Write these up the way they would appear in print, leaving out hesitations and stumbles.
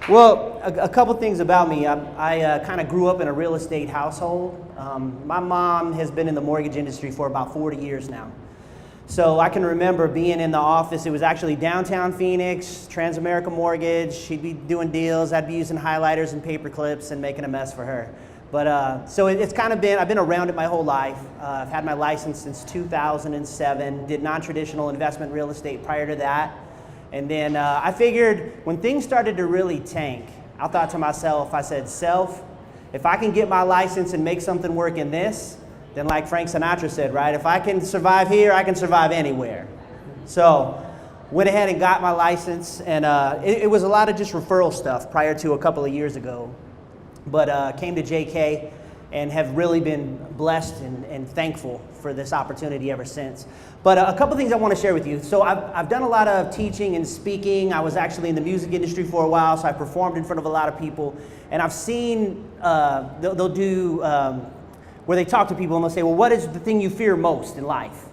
Well, a couple things about me. I kind of grew up in a real estate household. My mom has been in the mortgage industry for about 40 years now. So I can remember being in the office. It was actually downtown Phoenix, Transamerica Mortgage. She'd be doing deals. I'd be using highlighters and paper clips and making a mess for her. But so it's kind of been, I've been around it my whole life. I've had my license since 2007, did non-traditional investment real estate prior to that. And then I figured when things started to really tank, I thought to myself, I said, self, if I can get my license and make something work in this, then like Frank Sinatra said, right? If I can survive here, I can survive anywhere. So went ahead and got my license, and it was a lot of just referral stuff prior to a couple of years ago. But came to JK and have really been blessed and thankful for this opportunity ever since. But a couple things I want to share with you. So I've done a lot of teaching and speaking. I was actually in the music industry for a while, so I performed in front of a lot of people. And I've seen, they'll do, where they talk to people and they'll say, well, what is the thing you fear most in life?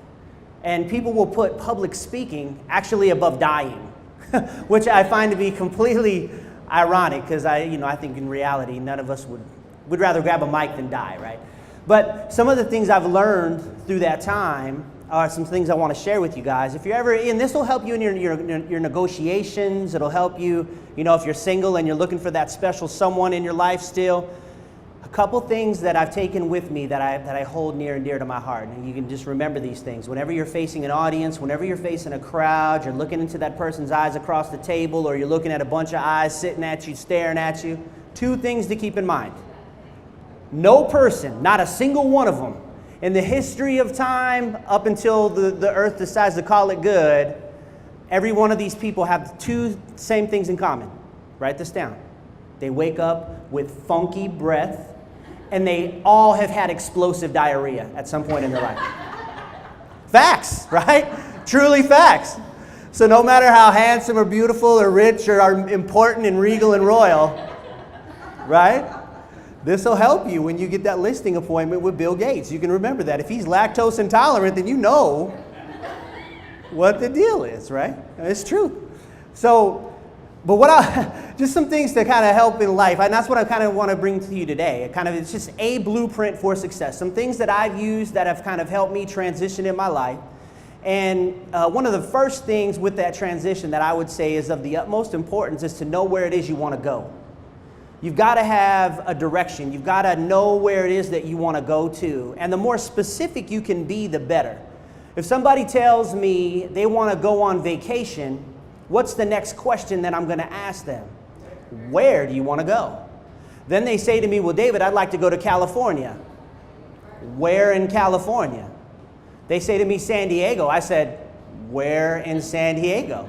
And people will put public speaking actually above dying, which I find to be completely ironic, because I think in reality, none of us would rather grab a mic than die, right? But some of the things I've learned through that time are some things I want to share with you guys. If you're ever in, this will help you in your negotiations. It'll help you, if you're single and you're looking for that special someone in your life still. A couple things that I've taken with me that I hold near and dear to my heart. And you can just remember these things. Whenever you're facing an audience, whenever you're facing a crowd, you're looking into that person's eyes across the table, or you're looking at a bunch of eyes sitting at you, staring at you. Two things to keep in mind. No person, not a single one of them, in the history of time up until the earth decides to call it good, every one of these people have two same things in common. Write this down. They wake up with funky breath, and they all have had explosive diarrhea at some point in their life. Facts, right? Truly facts. So no matter how handsome or beautiful or rich or are important and regal and royal, right? This will help you when you get that listing appointment with Bill Gates. You can remember that. If he's lactose intolerant, then you know what the deal is, right? It's true. So, but just some things to kind of help in life, and that's what I kind of want to bring to you today. It's just a blueprint for success. Some things that I've used that have kind of helped me transition in my life. And one of the first things with that transition that I would say is of the utmost importance is to know where it is you want to go. You've got to have a direction. You've got to know where it is that you want to go to. And the more specific you can be, the better. If somebody tells me they want to go on vacation, what's the next question that I'm going to ask them? Where do you want to go? Then they say to me, well, David, I'd like to go to California. Where in California? They say to me, San Diego. I said, where in San Diego?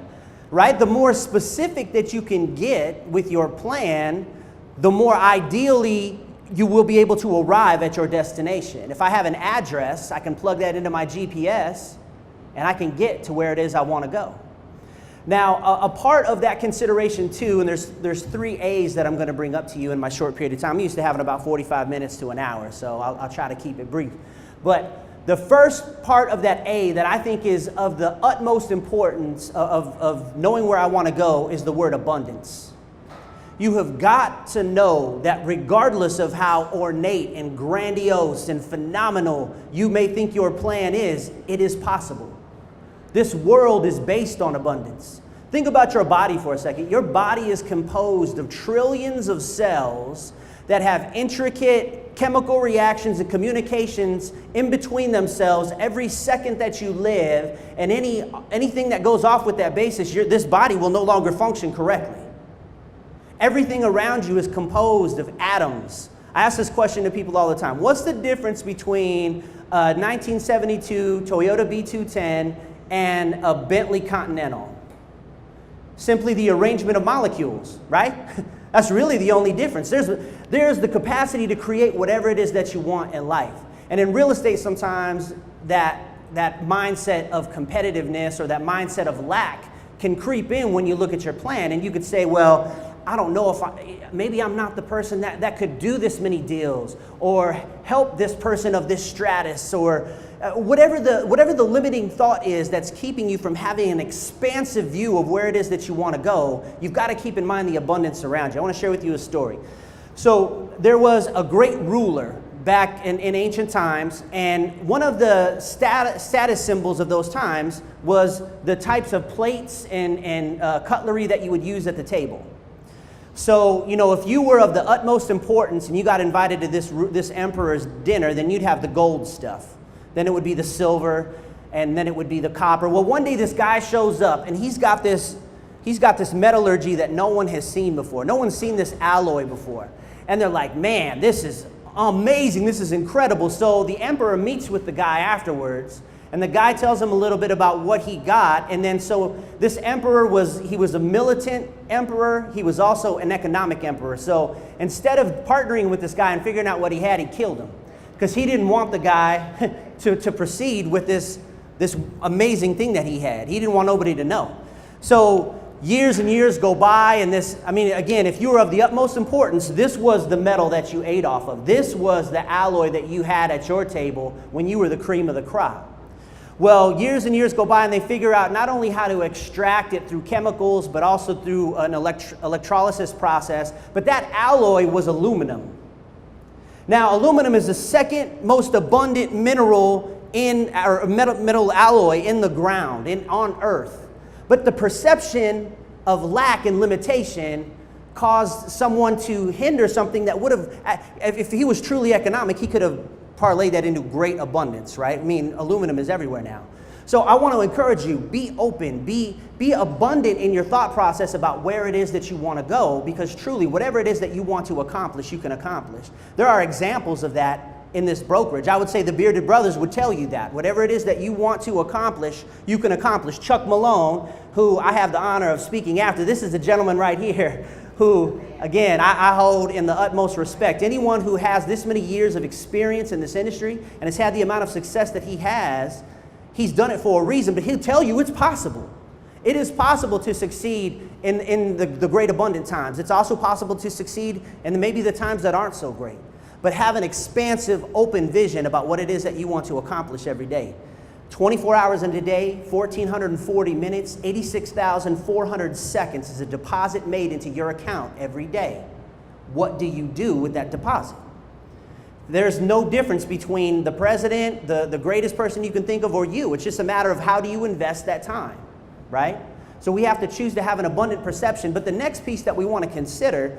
Right? The more specific that you can get with your plan, the more ideally you will be able to arrive at your destination. If I have an address, I can plug that into my GPS and I can get to where it is I want to go. Now, a part of that consideration too, and there's 3 A's that I'm going to bring up to you in my short period of time. I'm used to having about 45 minutes to an hour, so I'll try to keep it brief. But the first part of that A that I think is of the utmost importance of knowing where I want to go is the word abundance. You have got to know that regardless of how ornate and grandiose and phenomenal you may think your plan is, it is possible. This world is based on abundance. Think about your body for a second. Your body is composed of trillions of cells that have intricate chemical reactions and communications in between themselves every second that you live, and anything that goes off with that basis, this body will no longer function correctly. Everything around you is composed of atoms. I ask this question to people all the time. What's the difference between a 1972 Toyota B210 and a Bentley Continental? Simply the arrangement of molecules, right? That's really the only difference. There's the capacity to create whatever it is that you want in life. And in real estate, sometimes that mindset of competitiveness or that mindset of lack can creep in when you look at your plan. And you could say, well, I don't know if maybe I'm not the person that could do this many deals or help this person of this stratus, or whatever the limiting thought is that's keeping you from having an expansive view of where it is that you want to go, you've got to keep in mind the abundance around you. I want to share with you a story. So there was a great ruler back in ancient times, and one of the status symbols of those times was the types of plates and cutlery that you would use at the table. So, if you were of the utmost importance and you got invited to this emperor's dinner, then you'd have the gold stuff. Then it would be the silver, and then it would be the copper. Well, one day this guy shows up, and he's got this metallurgy that no one has seen before. No one's seen this alloy before. And they're like, man, this is amazing, this is incredible. So the emperor meets with the guy afterwards, and the guy tells him a little bit about what he got. And then so this emperor was a militant emperor. He was also an economic emperor. So instead of partnering with this guy and figuring out what he had, he killed him, because he didn't want the guy to proceed with this amazing thing that he had. He didn't want nobody to know. So years and years go by, and again, if you were of the utmost importance, this was the metal that you ate off of. This was the alloy that you had at your table when you were the cream of the crop. Well, years and years go by, and they figure out not only how to extract it through chemicals, but also through an electrolysis process, but that alloy was aluminum. Now, aluminum is the second most abundant mineral metal alloy in the ground, on Earth. But the perception of lack and limitation caused someone to hinder something that would have, if he was truly economic, he could have parlayed that into great abundance, right? I mean, aluminum is everywhere now. So I want to encourage you, be open, be abundant in your thought process about where it is that you want to go, because truly, whatever it is that you want to accomplish, you can accomplish. There are examples of that in this brokerage. I would say the Bearded Brothers would tell you that. Whatever it is that you want to accomplish, you can accomplish. Chuck Malone, who I have the honor of speaking after, this is a gentleman right here who, again, I hold in the utmost respect. Anyone who has this many years of experience in this industry and has had the amount of success that he has, he's done it for a reason, but he'll tell you it's possible. It is possible to succeed in the great abundant times. It's also possible to succeed in maybe the times that aren't so great. But have an expansive, open vision about what it is that you want to accomplish every day. 24 hours in a day, 1,440 minutes, 86,400 seconds is a deposit made into your account every day. What do you do with that deposit? There's no difference between the president, the greatest person you can think of, or you. It's just a matter of how do you invest that time, right? So we have to choose to have an abundant perception. But the next piece that we want to consider,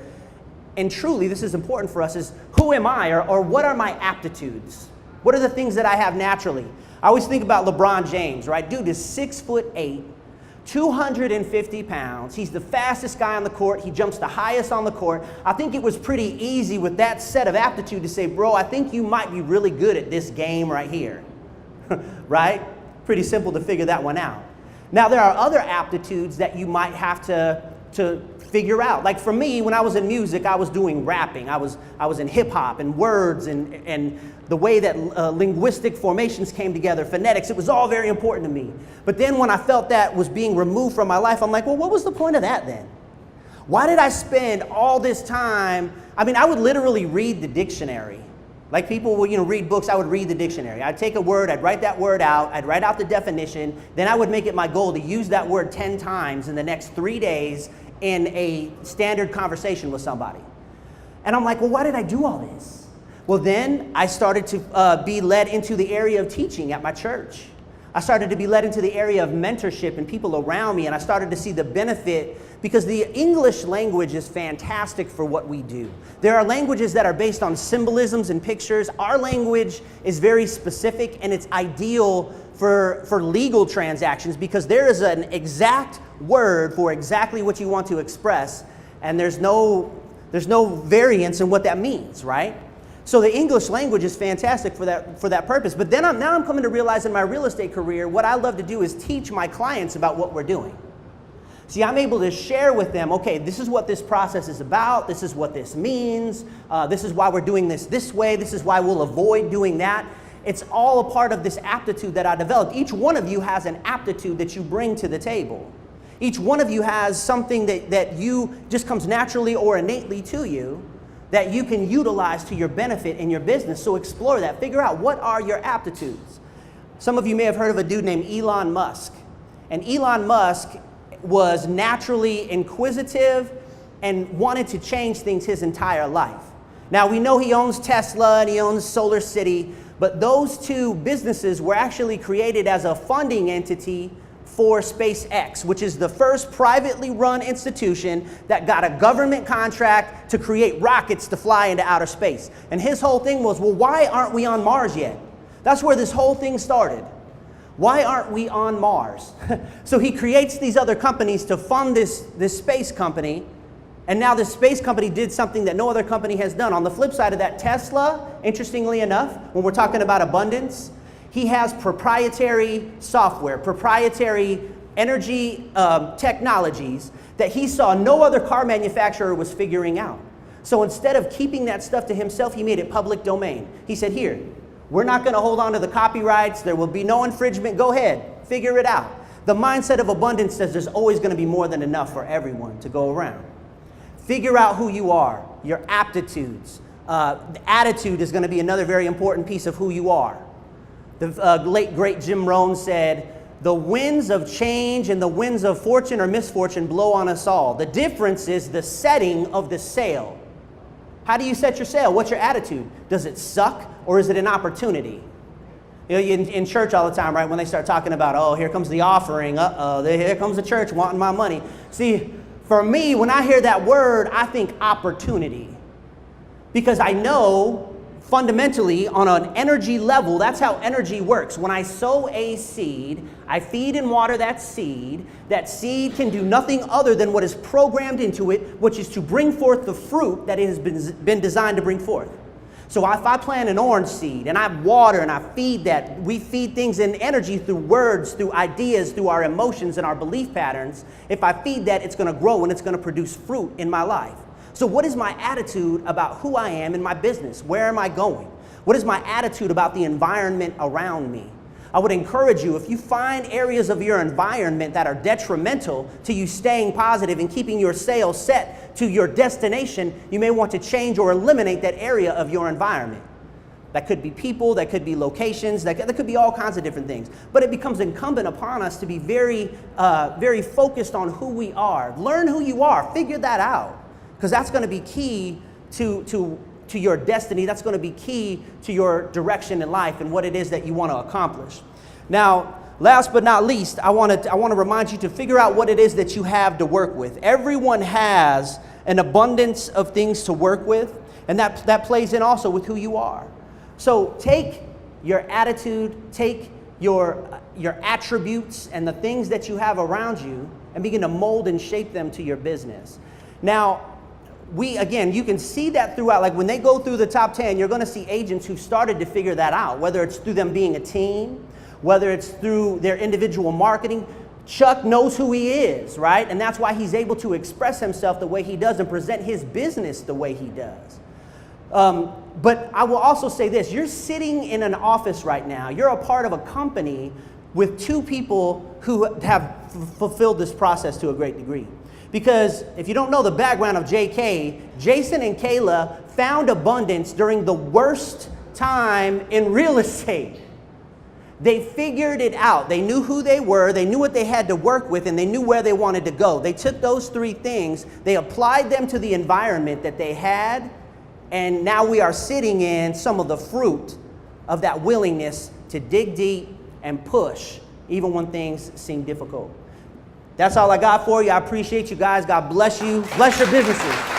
and truly this is important for us, is who am I, or what are my aptitudes? What are the things that I have naturally? I always think about LeBron James, right? Dude is 6'8", 250 pounds. He's the fastest guy on the court. He jumps the highest on the court. I think it was pretty easy with that set of aptitude to say, bro, I think you might be really good at this game right here, right? Pretty simple to figure that one out. Now, there are other aptitudes that you might have to figure out. Like for me, when I was in music, I was doing rapping. I was in hip hop and words and the way that linguistic formations came together, phonetics. It was all very important to me. But then when I felt that was being removed from my life, I'm like, well, what was the point of that then? Why did I spend all this time? I mean, I would literally read the dictionary. Like people would, read books, I would read the dictionary. I'd take a word, I'd write that word out, I'd write out the definition, then I would make it my goal to use that word 10 times in the next 3 days in a standard conversation with somebody. And I'm like, well, why did I do all this? Well, then I started to be led into the area of teaching at my church. I started to be led into the area of mentorship and people around me, and I started to see the benefit, because the English language is fantastic for what we do. There are languages that are based on symbolisms and pictures. Our language is very specific, and it's ideal for legal transactions, because there is an exact word for exactly what you want to express, and there's no variance in what that means, right? So the English language is fantastic for that purpose. But then now I'm coming to realize in my real estate career, what I love to do is teach my clients about what we're doing. See, I'm able to share with them, okay, this is what this process is about, this is what this means, this is why we're doing this way, this is why we'll avoid doing that. It's all a part of this aptitude that I developed. Each one of you has an aptitude that you bring to the table. Each one of you has something that you just comes naturally or innately to you that you can utilize to your benefit in your business. So explore that. Figure out, what are your aptitudes? Some of you may have heard of a dude named Elon Musk. And Elon Musk was naturally inquisitive and wanted to change things his entire life. Now, we know he owns Tesla and he owns Solar City, but those two businesses were actually created as a funding entity for SpaceX, which is the first privately run institution that got a government contract to create rockets to fly into outer space. And his whole thing was, well, why aren't we on Mars yet? That's where this whole thing started. Why aren't we on Mars? So he creates these other companies to fund this space company. And now this space company did something that no other company has done. On the flip side of that, Tesla, interestingly enough, when we're talking about abundance, he has proprietary software, proprietary energy technologies that he saw no other car manufacturer was figuring out. So instead of keeping that stuff to himself, he made it public domain. He said, here, we're not going to hold on to the copyrights. There will be no infringement. Go ahead, figure it out. The mindset of abundance says there's always going to be more than enough for everyone to go around. Figure out who you are, your aptitudes. The attitude is going to be another very important piece of who you are. The late, great Jim Rohn said, the winds of change and the winds of fortune or misfortune blow on us all. The difference is the setting of the sail. How do you set your sail? What's your attitude? Does it suck or is it an opportunity? You know, in church all the time, right, when they start talking about, oh, here comes the offering, here comes the church wanting my money. See, for me, when I hear that word, I think opportunity. Because I know fundamentally on an energy level, that's how energy works. When I sow a seed, I feed and water that seed. That seed can do nothing other than what is programmed into it, which is to bring forth the fruit that it has been designed to bring forth. So if I plant an orange seed and I water and I feed that, we feed things in energy through words, through ideas, through our emotions and our belief patterns. If I feed that, it's going to grow and it's going to produce fruit in my life. So what is my attitude about who I am in my business? Where am I going? What is my attitude about the environment around me? I would encourage you, if you find areas of your environment that are detrimental to you staying positive and keeping your sail set to your destination, you may want to change or eliminate that area of your environment. That could be people, that could be locations, that could be all kinds of different things. But it becomes incumbent upon us to be very, very focused on who we are. Learn who you are, figure that out. Because that's going to be key to your destiny. That's going to be key to your direction in life and what it is that you want to accomplish. Now, last but not least, I want to remind you to figure out what it is that you have to work with. Everyone has an abundance of things to work with, and that plays in also with who you are. So take your attitude, take your attributes and the things that you have around you and begin to mold and shape them to your business. Now, again, you can see that throughout, like when they go through the top 10, you're going to see agents who started to figure that out, whether it's through them being a team, whether it's through their individual marketing. Chuck knows who he is, right? And that's why he's able to express himself the way he does and present his business the way he does. But I will also say this, you're sitting in an office right now, you're a part of a company with two people who have fulfilled this process to a great degree. Because if you don't know the background of JK, Jason and Kayla found abundance during the worst time in real estate. They figured it out. They knew who they were, they knew what they had to work with, and they knew where they wanted to go. They took those three things, they applied them to the environment that they had, and now we are sitting in some of the fruit of that willingness to dig deep and push, even when things seem difficult. That's all I got for you. I appreciate you guys. God bless you. Bless your businesses.